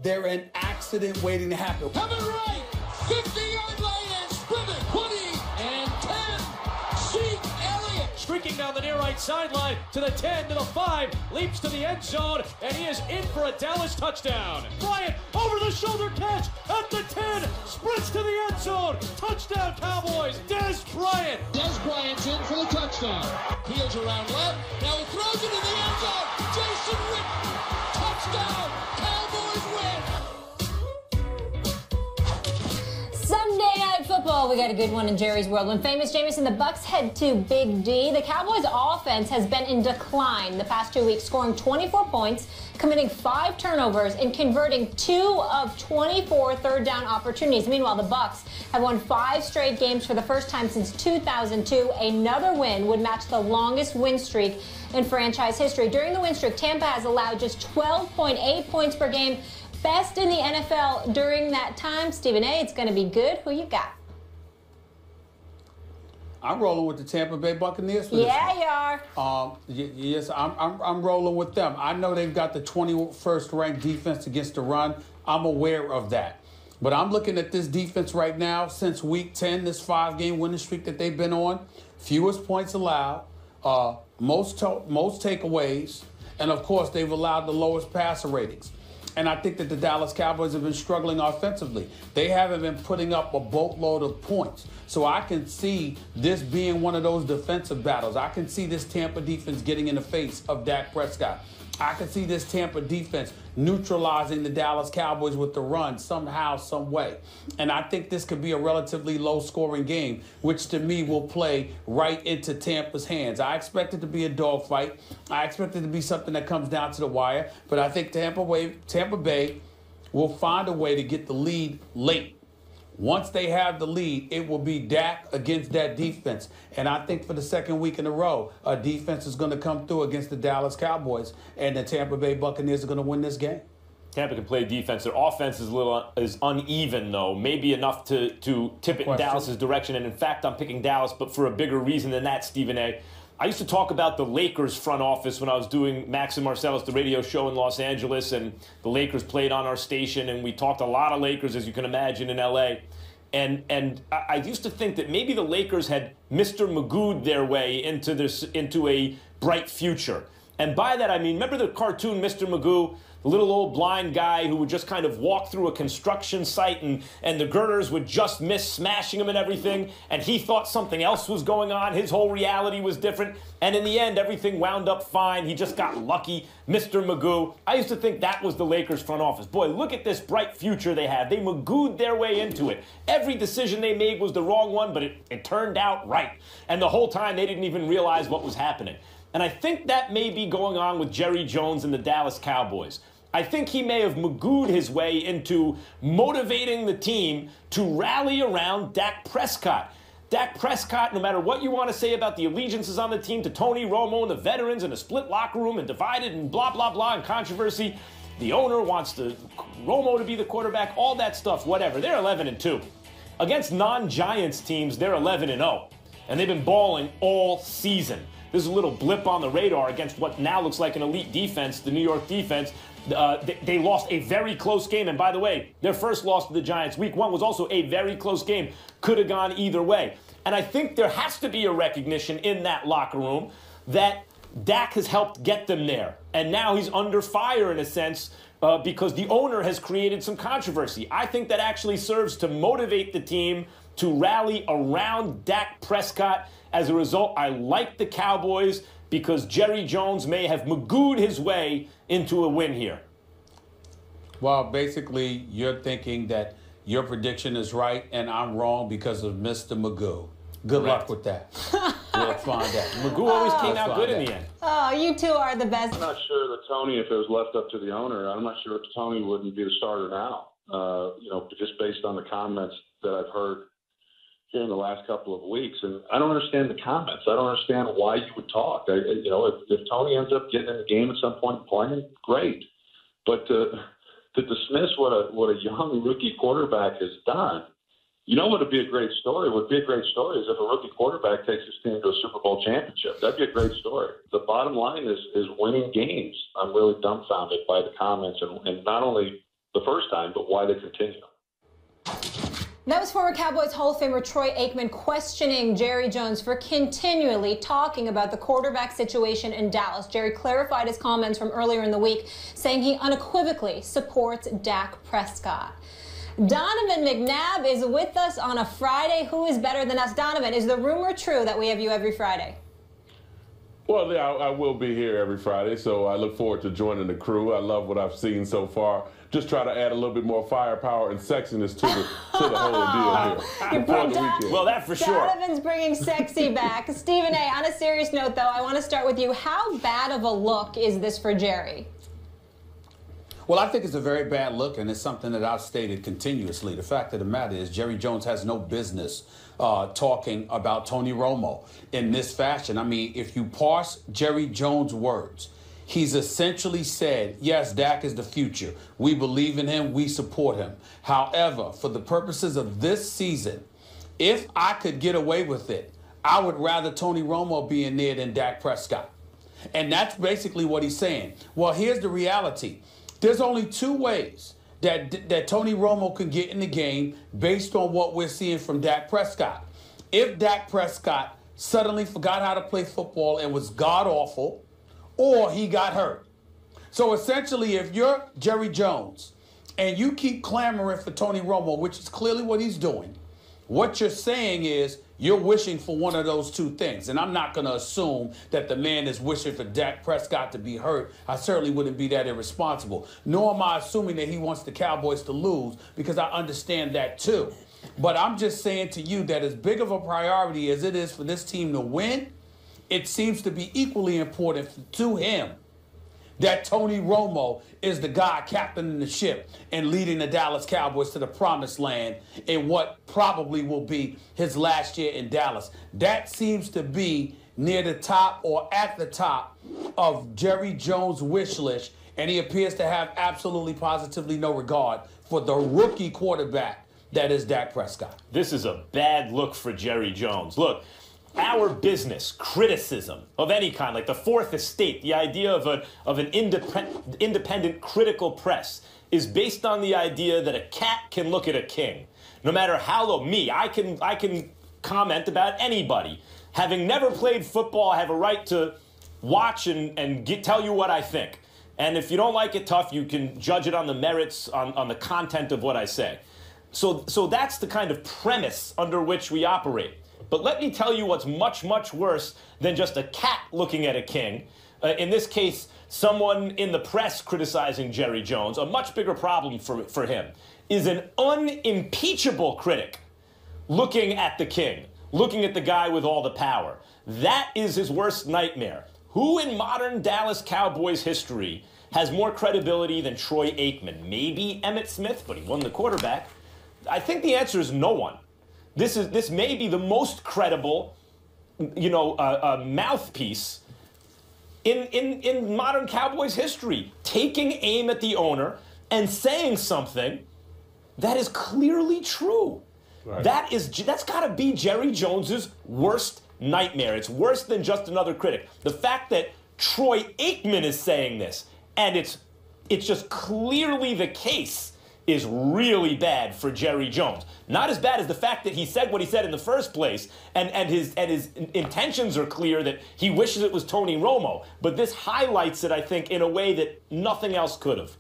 They're an accident waiting to happen. Coming right, 50-yard line and sprinting, 20 and 10. Zeke Elliott. Streaking down the near right sideline to the 10, to the 5, leaps to the end zone, and he is in for a Dallas touchdown. Bryant, over the shoulder catch at the 10, sprints to the end zone. Touchdown Cowboys, Dez Bryant. Dez Bryant's in for the touchdown. Peels around left, now he throws it in the end zone. Jason Witten, touchdown, Cowboys win. Sunday Night Football, we got a good one in Jerry's world. When famous Jameson, the Bucs head to Big D. The Cowboys offense has been in decline the past 2 weeks, scoring 24 points, committing 5 turnovers, and converting 2 of 24 third down opportunities. Meanwhile, the Bucs have won 5 straight games for the first time since 2002. Another win would match the longest win streak in franchise history. During the win streak, Tampa has allowed just 12.8 points per game. Best in the NFL during that time. Stephen A., it's going to be good. Who you got? I'm rolling with the Tampa Bay Buccaneers for this Yeah, one. you are. Yes, I'm rolling with them. I know they've got the 21st ranked defense against the run. I'm aware of that. But I'm looking at this defense right now since week 10, this 5-game winning streak that they've been on. Fewest points allowed, most takeaways, and of course they've allowed the lowest passer ratings. And I think that the Dallas Cowboys have been struggling offensively. They haven't been putting up a boatload of points. So I can see this being one of those defensive battles. I can see this Tampa defense getting in the face of Dak Prescott. I can see this Tampa defense neutralizing the Dallas Cowboys with the run somehow, some way. And I think this could be a relatively low-scoring game, which to me will play right into Tampa's hands. I expect it to be a dogfight. I expect it to be something that comes down to the wire. But I think Tampa Bay will find a way to get the lead late. Once they have the lead, it will be Dak against that defense. And I think for the second week in a row, a defense is going to come through against the Dallas Cowboys, and the Tampa Bay Buccaneers are going to win this game. Tampa can play defense. Their offense is uneven, though. Maybe enough to tip it in Dallas's direction. And, in fact, I'm picking Dallas, but for a bigger reason than that, Stephen A. I used to talk about the Lakers front office when I was doing Max and Marcellus, the radio show in Los Angeles, and the Lakers played on our station, and we talked a lot of Lakers, as you can imagine, in L.A., And I used to think that maybe the Lakers had Mr. Magoo'd their way into a bright future. And by that, I mean, remember the cartoon Mr. Magoo? The little old blind guy who would just kind of walk through a construction site and the girders would just miss smashing him and everything. And he thought something else was going on. His whole reality was different. And in the end, everything wound up fine. He just got lucky. Mr. Magoo. I used to think that was the Lakers front office. Boy, look at this bright future they have. They Magoo'd their way into it. Every decision they made was the wrong one, but it turned out right. And the whole time, they didn't even realize what was happening. And I think that may be going on with Jerry Jones and the Dallas Cowboys. I think he may have Magoo'd his way into motivating the team to rally around Dak Prescott. Dak Prescott, no matter what you want to say about the allegiances on the team to Tony Romo and the veterans and a split locker room and divided and blah, blah, blah, and controversy, the owner wants Romo to be the quarterback, all that stuff, whatever. They're 11-2. Against non-Giants teams, they're 11-0. And they've been balling all season. This is a little blip on the radar against what now looks like an elite defense, the New York defense. They lost a very close game. And by the way, their first loss to the Giants, week 1, was also a very close game. Could have gone either way. And I think there has to be a recognition in that locker room that Dak has helped get them there. And now he's under fire in a sense because the owner has created some controversy. I think that actually serves to motivate the team to rally around Dak Prescott. As a result, I like the Cowboys because Jerry Jones may have Magoo'd his way into a win here. Well, basically, you're thinking that your prediction is right and I'm wrong because of Mr. Magoo. Good luck with that. We'll find out. Magoo always came out good in the end. Oh, you two are the best. I'm not sure that Tony, if it was left up to the owner, I'm not sure if Tony wouldn't be the starter now. Just based on the comments that I've heard here in the last couple of weeks. And I don't understand the comments. I don't understand why you would talk. If Tony ends up getting in the game at some point and playing, great. But to dismiss what a young rookie quarterback has done, You know what would be a great story? What would be a great story is if a rookie quarterback takes his team to a Super Bowl championship. That'd be a great story. The bottom line is winning games. I'm really dumbfounded by the comments, and not only the first time, but why they continue. That was former Cowboys Hall of Famer Troy Aikman questioning Jerry Jones for continually talking about the quarterback situation in Dallas. Jerry clarified his comments from earlier in the week, saying he unequivocally supports Dak Prescott. Donovan McNabb is with us on a Friday. Who is better than us? Donovan, is the rumor true that we have you every Friday? Well, yeah, I will be here every Friday, so I look forward to joining the crew. I love what I've seen so far. Just try to add a little bit more firepower and sexiness to the whole deal here. Before the weekend. Well, that for sure. Donovan's bringing sexy back. Stephen A., on a serious note, though, I want to start with you. How bad of a look is this for Jerry? Well, I think it's a very bad look, and it's something that I've stated continuously. The fact of the matter is Jerry Jones has no business talking about Tony Romo in this fashion. I mean, if you parse Jerry Jones' words, he's essentially said, yes, Dak is the future. We believe in him. We support him. However, for the purposes of this season, if I could get away with it, I would rather Tony Romo be in there than Dak Prescott. And that's basically what he's saying. Well, here's the reality. There's only two ways that Tony Romo can get in the game based on what we're seeing from Dak Prescott. If Dak Prescott suddenly forgot how to play football and was god-awful, or he got hurt. So essentially, if you're Jerry Jones and you keep clamoring for Tony Romo, which is clearly what he's doing, what you're saying is you're wishing for one of those two things. And I'm not going to assume that the man is wishing for Dak Prescott to be hurt. I certainly wouldn't be that irresponsible. Nor am I assuming that he wants the Cowboys to lose, because I understand that too. But I'm just saying to you that as big of a priority as it is for this team to win, it seems to be equally important to him that Tony Romo is the guy captaining the ship and leading the Dallas Cowboys to the promised land in what probably will be his last year in Dallas. That seems to be near the top or at the top of Jerry Jones' wish list, and he appears to have absolutely positively no regard for the rookie quarterback that is Dak Prescott. This is a bad look for Jerry Jones. Look, our business, criticism of any kind, like the Fourth Estate, the idea of an independent critical press, is based on the idea that a cat can look at a king. No matter how low, I can comment about anybody. Having never played football, I have a right to watch and tell you what I think. And if you don't like it tough, you can judge it on the merits, on the content of what I say. So that's the kind of premise under which we operate. But let me tell you what's much, much worse than just a cat looking at a king. In this case, someone in the press criticizing Jerry Jones, a much bigger problem for him, is an unimpeachable critic looking at the king, looking at the guy with all the power. That is his worst nightmare. Who in modern Dallas Cowboys history has more credibility than Troy Aikman? Maybe Emmitt Smith, but he won the quarterback. I think the answer is no one. This may be the most credible, mouthpiece in modern Cowboys history, taking aim at the owner and saying something that is clearly true. Right. That's got to be Jerry Jones's worst nightmare. It's worse than just another critic. The fact that Troy Aikman is saying this, and it's just clearly the case, is really bad for Jerry Jones. Not as bad as the fact that he said what he said in the first place, and his intentions are clear that he wishes it was Tony Romo. But this highlights it, I think, in a way that nothing else could have.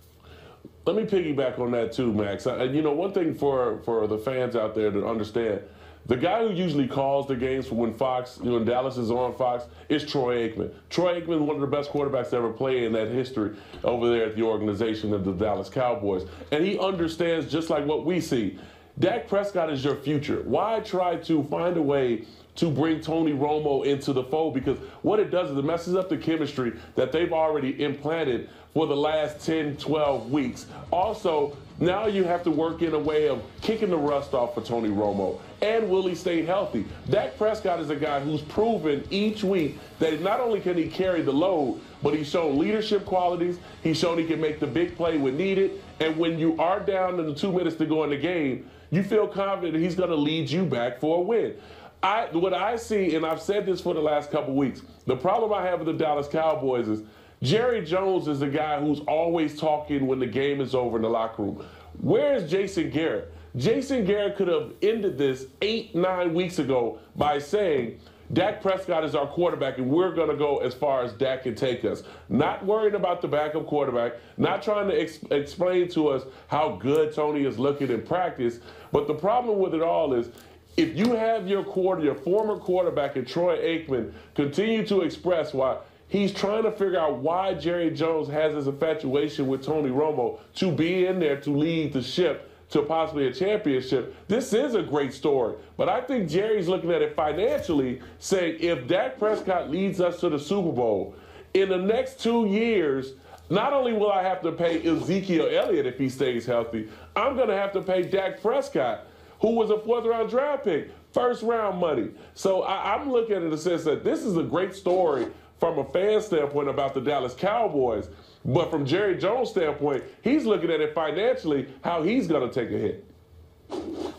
Let me piggyback on that too, Max. One thing for the fans out there to understand, the guy who usually calls the games when Dallas is on Fox is Troy Aikman. Troy Aikman is one of the best quarterbacks to ever play in that history over there at the organization of the Dallas Cowboys. And he understands just like what we see. Dak Prescott is your future. Why try to find a way to bring Tony Romo into the fold? Because what it does is it messes up the chemistry that they've already implanted for the last 10, 12 weeks. Also, now you have to work in a way of kicking the rust off for Tony Romo. And will he stay healthy? Dak Prescott is a guy who's proven each week that not only can he carry the load, but he's shown leadership qualities. He's shown he can make the big play when needed. And when you are down in the 2 minutes to go in the game, you feel confident that he's going to lead you back for a win. What I see, and I've said this for the last couple weeks, the problem I have with the Dallas Cowboys is Jerry Jones is the guy who's always talking when the game is over in the locker room. Where is Jason Garrett? Jason Garrett could have ended this 8-9 weeks ago by saying, Dak Prescott is our quarterback, and we're going to go as far as Dak can take us. Not worrying about the backup quarterback, not trying to explain to us how good Tony is looking in practice. But the problem with it all is if you have your former quarterback in Troy Aikman continue to express why he's trying to figure out why Jerry Jones has this infatuation with Tony Romo to be in there to lead the ship to possibly a championship. This is a great story. But I think Jerry's looking at it financially, saying if Dak Prescott leads us to the Super Bowl, in the next 2 years, not only will I have to pay Ezekiel Elliott if he stays healthy, I'm going to have to pay Dak Prescott, who was a 4th-round draft pick, first-round money. So I'm looking at it in the sense that this is a great story from a fan standpoint about the Dallas Cowboys. But from Jerry Jones' standpoint, he's looking at it financially, how he's going to take a hit.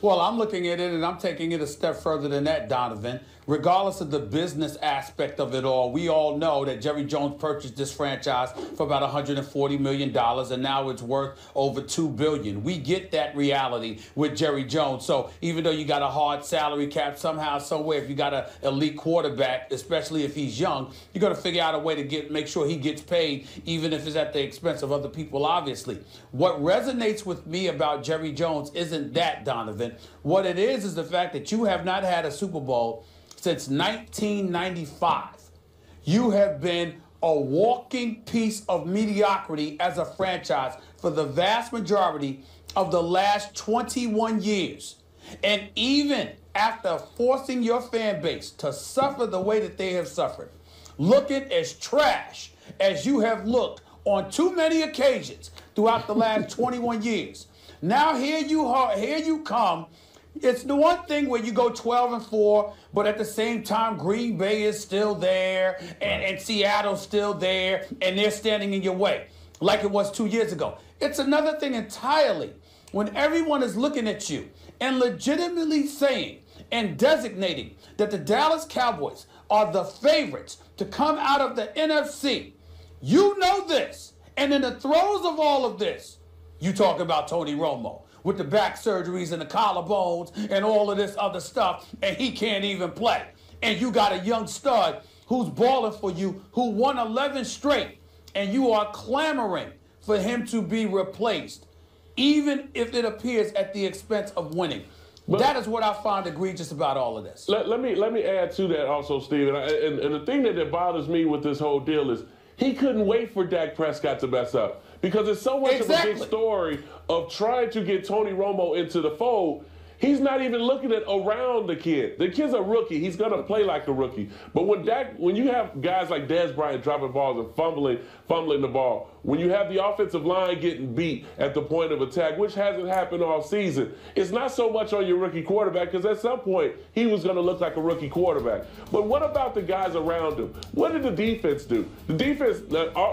Well, I'm looking at it, and I'm taking it a step further than that, Donovan. Regardless of the business aspect of it all, we all know that Jerry Jones purchased this franchise for about $140 million, and now it's worth over $2 billion. We get that reality with Jerry Jones. So even though you got a hard salary cap, somehow, somewhere, if you got an elite quarterback, especially if he's young, you're going to figure out a way to make sure he gets paid, even if it's at the expense of other people, obviously. What resonates with me about Jerry Jones isn't that, Donovan. What it is the fact that you have not had a Super Bowl since 1995. You have been a walking piece of mediocrity as a franchise for the vast majority of the last 21 years. And even after forcing your fan base to suffer the way that they have suffered, looking as trash as you have looked on too many occasions throughout the last 21 years, now here you come. It's the one thing where you go 12-4, but at the same time, Green Bay is still there, and Seattle's still there, and they're standing in your way, like it was 2 years ago. It's another thing entirely when everyone is looking at you and legitimately saying and designating that the Dallas Cowboys are the favorites to come out of the NFC. You know this, and in the throes of all of this, you talk about Tony Romo with the back surgeries and the collarbones and all of this other stuff, and he can't even play. And you got a young stud who's balling for you, who won 11 straight, and you are clamoring for him to be replaced, even if it appears at the expense of winning. But that is what I find egregious about all of this. Let me add to that also, Steve. And the thing that bothers me with this whole deal is he couldn't wait for Dak Prescott to mess up. Because it's so much of a big story of trying to get Tony Romo into the fold. He's not even looking at around the kid. The kid's a rookie. He's going to play like a rookie. But when you have guys like Dez Bryant dropping balls and fumbling the ball, when you have the offensive line getting beat at the point of attack, which hasn't happened all season, it's not so much on your rookie quarterback, because at some point he was going to look like a rookie quarterback. But what about the guys around him? What did the defense do? The defense,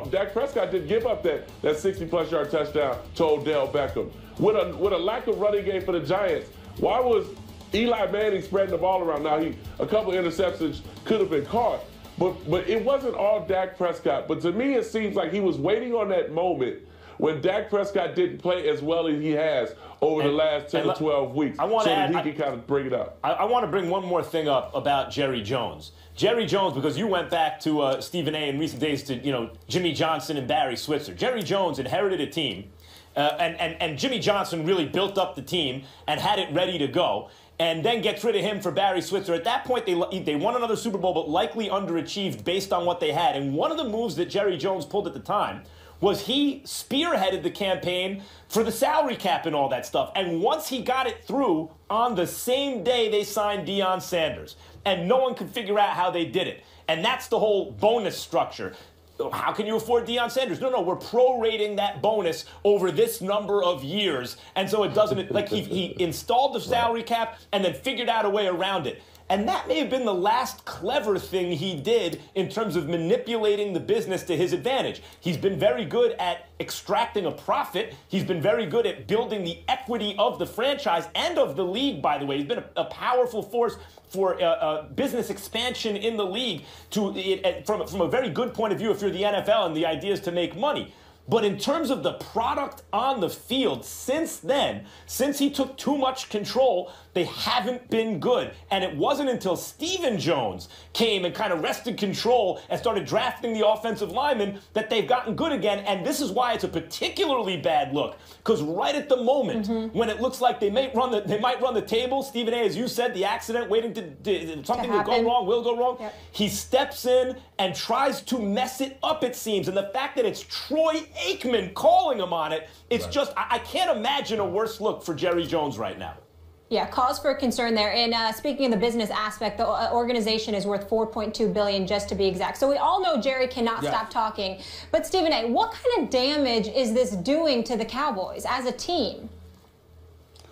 Dak Prescott didn't give up that 60-plus yard touchdown to Odell Beckham. With a lack of running game for the Giants, why was Eli Manning spreading the ball around? Now, a couple interceptions could have been caught, but it wasn't all Dak Prescott. But to me, it seems like he was waiting on that moment when Dak Prescott didn't play as well as he has over the last 10 or 12 weeks, so that he can kind of bring it up. I want to bring one more thing up about Jerry Jones. Jerry Jones, because you went back to Stephen A. in recent days to Jimmy Johnson and Barry Switzer. Jerry Jones inherited a team. And Jimmy Johnson really built up the team and had it ready to go, and then gets rid of him for Barry Switzer. At that point, they won another Super Bowl, but likely underachieved based on what they had. And one of the moves that Jerry Jones pulled at the time was he spearheaded the campaign for the salary cap and all that stuff. And once he got it through, on the same day they signed Deion Sanders. And no one could figure out how they did it. And that's the whole bonus structure. How can you afford Deion Sanders? No, we're prorating that bonus over this number of years. And so it doesn't, like he installed the salary cap and then figured out a way around it. And that may have been the last clever thing he did in terms of manipulating the business to his advantage. He's been very good at extracting a profit. He's been very good at building the equity of the franchise and of the league, by the way. He's been a powerful force for business expansion in the league from a very good point of view if you're the NFL and the idea is to make money. But in terms of the product on the field, since then, since he took too much control, they haven't been good. And it wasn't until Stephen Jones came and kind of wrested control and started drafting the offensive linemen that they've gotten good again. And this is why it's a particularly bad look. Because right at the moment, when it looks like they might run the table, Stephen A., as you said, the accident waiting to something will go wrong, will go wrong. Yep. He steps in and tries to mess it up, it seems. And the fact that it's Troy Aikman calling him on it, it's just, I can't imagine a worse look for Jerry Jones right now. Yeah, cause for concern there. And speaking of the business aspect, the organization is worth $4.2 billion, just to be exact. So we all know Jerry cannot stop talking. But Stephen A., what kind of damage is this doing to the Cowboys as a team?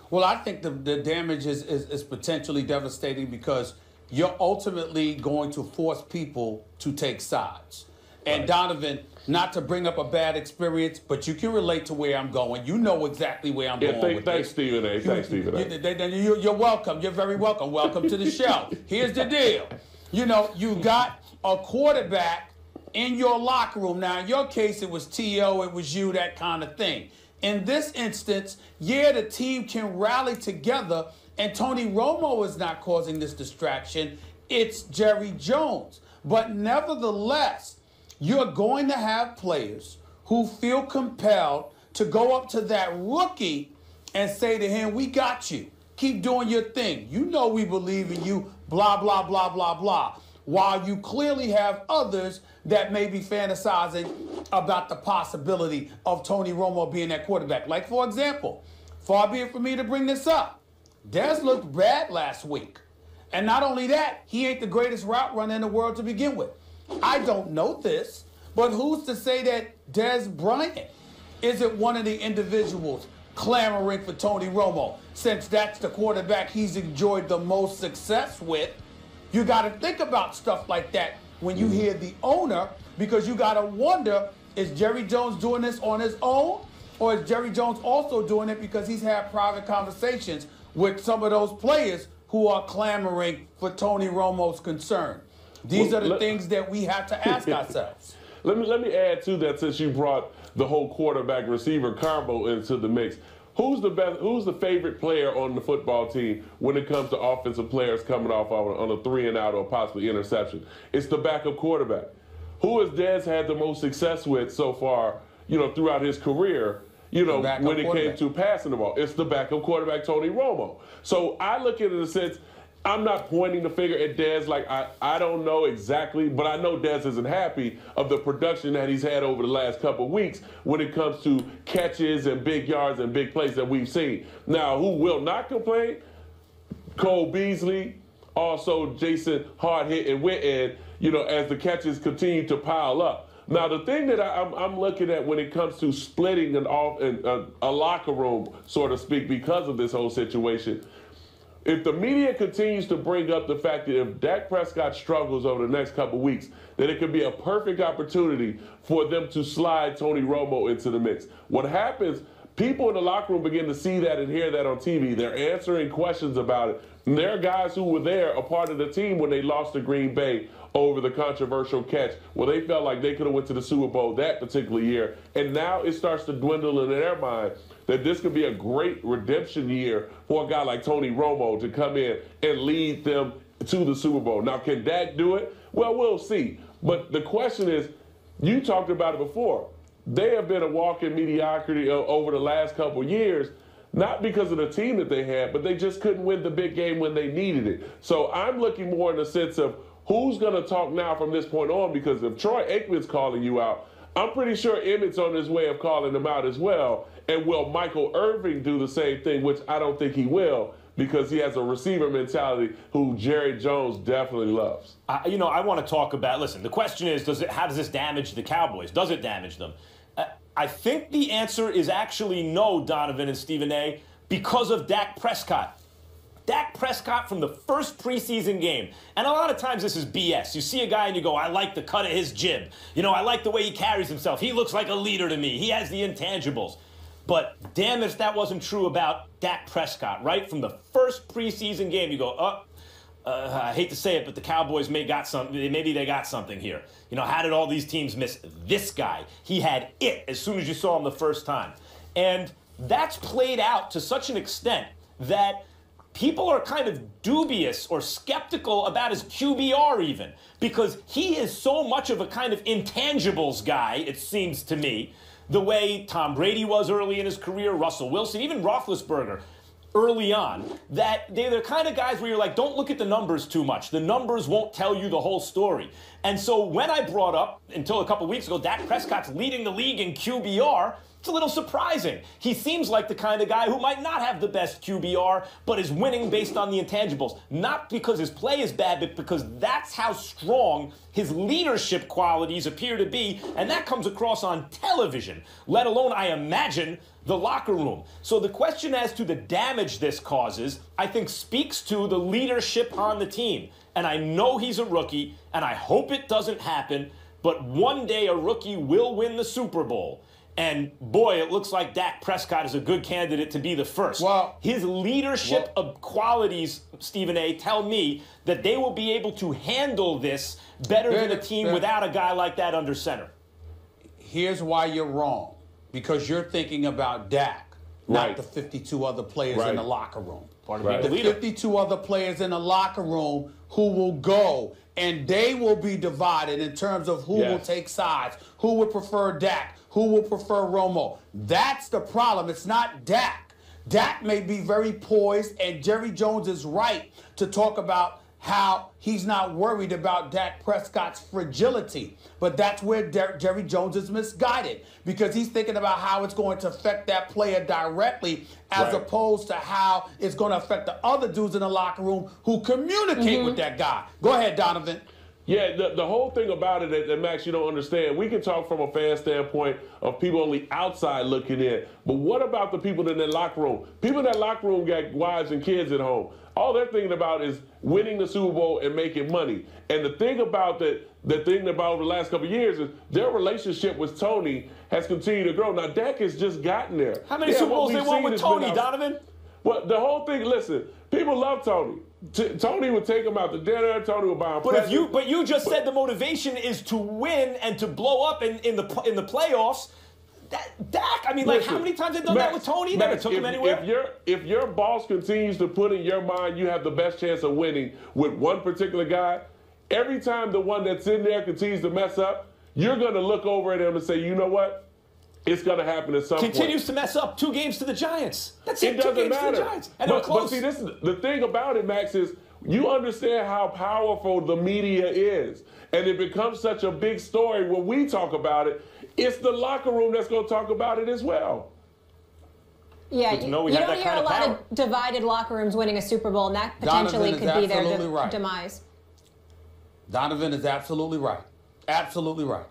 Well, I think the damage is potentially devastating because you're ultimately going to force people to take sides. And Donovan, not to bring up a bad experience, but you can relate to where I'm going. You know exactly where I'm going with thanks, this. Stephen A. Thanks, Stephen A. You're welcome. You're very welcome. Welcome to the show. Here's the deal. You know, you got a quarterback in your locker room. Now, in your case, it was T.O., it was you, that kind of thing. In this instance, yeah, the team can rally together, and Tony Romo is not causing this distraction. It's Jerry Jones. But nevertheless, you're going to have players who feel compelled to go up to that rookie and say to him, we got you. Keep doing your thing. You know we believe in you, blah, blah, blah, blah, blah. While you clearly have others that may be fantasizing about the possibility of Tony Romo being that quarterback. Like, for example, far be it for me to bring this up, Dez looked bad last week. And not only that, he ain't the greatest route runner in the world to begin with. I don't know this, but who's to say that Dez Bryant isn't one of the individuals clamoring for Tony Romo, since that's the quarterback he's enjoyed the most success with? You got to think about stuff like that when you hear the owner, because you got to wonder, is Jerry Jones doing this on his own, or is Jerry Jones also doing it because he's had private conversations with some of those players who are clamoring for Tony Romo's concern? These are the things that we have to ask ourselves. Let me add to that, since you brought the whole quarterback receiver combo into the mix. Who's the favorite player on the football team when it comes to offensive players coming off on a 3-and-out or possibly interception? It's the backup quarterback. Who has Dez had the most success with so far, throughout his career, when it came to passing the ball? It's the backup quarterback, Tony Romo. So I look at it in a sense, I'm not pointing the finger at Dez like I don't know exactly, but I know Dez isn't happy of the production that he's had over the last couple of weeks when it comes to catches and big yards and big plays that we've seen. Now, who will not complain? Cole Beasley, also Jason Hard-Hit and Witten, as the catches continue to pile up. Now, the thing that I'm looking at when it comes to splitting a locker room, so to speak, because of this whole situation, if the media continues to bring up the fact that if Dak Prescott struggles over the next couple weeks, then it could be a perfect opportunity for them to slide Tony Romo into the mix. What happens, people in the locker room begin to see that and hear that on TV. They're answering questions about it. And there are guys who were there, a part of the team when they lost to Green Bay over the controversial catch where they felt like they could have went to the Super Bowl that particular year. And now it starts to dwindle in their mind that this could be a great redemption year for a guy like Tony Romo to come in and lead them to the Super Bowl. Now, can Dak do it? Well, we'll see. But the question is, you talked about it before. They have been a walk-in mediocrity over the last couple of years, not because of the team that they had, but they just couldn't win the big game when they needed it. So I'm looking more in the sense of who's going to talk now from this point on, because if Troy Aikman's calling you out, I'm pretty sure Emmett's on his way of calling them out as well. And will Michael Irvin do the same thing, which I don't think he will, because he has a receiver mentality who Jerry Jones definitely loves. I want to talk about, listen, the question is, how does this damage the Cowboys? Does it damage them? I think the answer is actually no, Donovan and Stephen A., because of Dak Prescott. Dak Prescott from the first preseason game, and a lot of times this is BS. You see a guy and you go, I like the cut of his jib. You know, I like the way he carries himself. He looks like a leader to me. He has the intangibles. But damn if that wasn't true about Dak Prescott, right? From the first preseason game, you go, I hate to say it, but the Cowboys maybe they got something here. You know, how did all these teams miss this guy? He had it as soon as you saw him the first time. And that's played out to such an extent that people are kind of dubious or skeptical about his QBR even, because he is so much of a kind of intangibles guy, it seems to me, the way Tom Brady was early in his career, Russell Wilson, even Roethlisberger early on, that they're the kind of guys where you're like, don't look at the numbers too much. The numbers won't tell you the whole story. And so when I brought up, until a couple weeks ago, Dak Prescott's leading the league in QBR, it's a little surprising. He seems like the kind of guy who might not have the best QBR, but is winning based on the intangibles. Not because his play is bad, but because that's how strong his leadership qualities appear to be, and that comes across on television, let alone, I imagine, the locker room. So the question as to the damage this causes, I think speaks to the leadership on the team. And I know he's a rookie, and I hope it doesn't happen, but one day a rookie will win the Super Bowl. And boy, it looks like Dak Prescott is a good candidate to be the first. Well, his leadership of qualities, Stephen A., tell me that they will be able to handle this better than a team without a guy like that under center. Here's why you're wrong. Because you're thinking about Dak, not the 52 other players in the locker room. The 52 other players in the locker room who will go, and they will be divided in terms of who will take sides, who would prefer Dak, who will prefer Romo. That's the problem. It's not Dak. Dak may be very poised, and Jerry Jones is right to talk about how he's not worried about Dak Prescott's fragility. But that's where Jerry Jones is misguided, because he's thinking about how it's going to affect that player directly as opposed to how it's going to affect the other dudes in the locker room who communicate with that guy. Go ahead, Donovan. Yeah, the whole thing about it that, Max, you don't understand. We can talk from a fan standpoint of people on the outside looking in. But what about the people in that locker room? People in that locker room got wives and kids at home. All they're thinking about is winning the Super Bowl and making money. And the thing about over the last couple of years is their relationship with Tony has continued to grow. Now, Dak has just gotten there. How many Super Bowls they won with Tony, Donovan? Well, the whole thing, listen, people love Tony. Tony would take him out to dinner. Tony would buy him presents. But you just said the motivation is to win and to blow up in the playoffs. Dak, I mean, listen, like, how many times have they done that with Tony? Never took him anywhere. If your boss continues to put in your mind you have the best chance of winning with one particular guy, every time the one that's in there continues to mess up, you're going to look over at him and say, you know what? It's going to happen at some point. Continues to mess up 2 games to the Giants. That's it. It doesn't 2 games matter. to the Giants. And they're close. But see, this is the thing about it, Max, is you understand how powerful the media is. And it becomes such a big story when we talk about it. It's the locker room that's going to talk about it as well. Yeah, you don't hear a lot of divided locker rooms winning a Super Bowl, and that potentially could be their demise. Donovan is absolutely right. Absolutely right.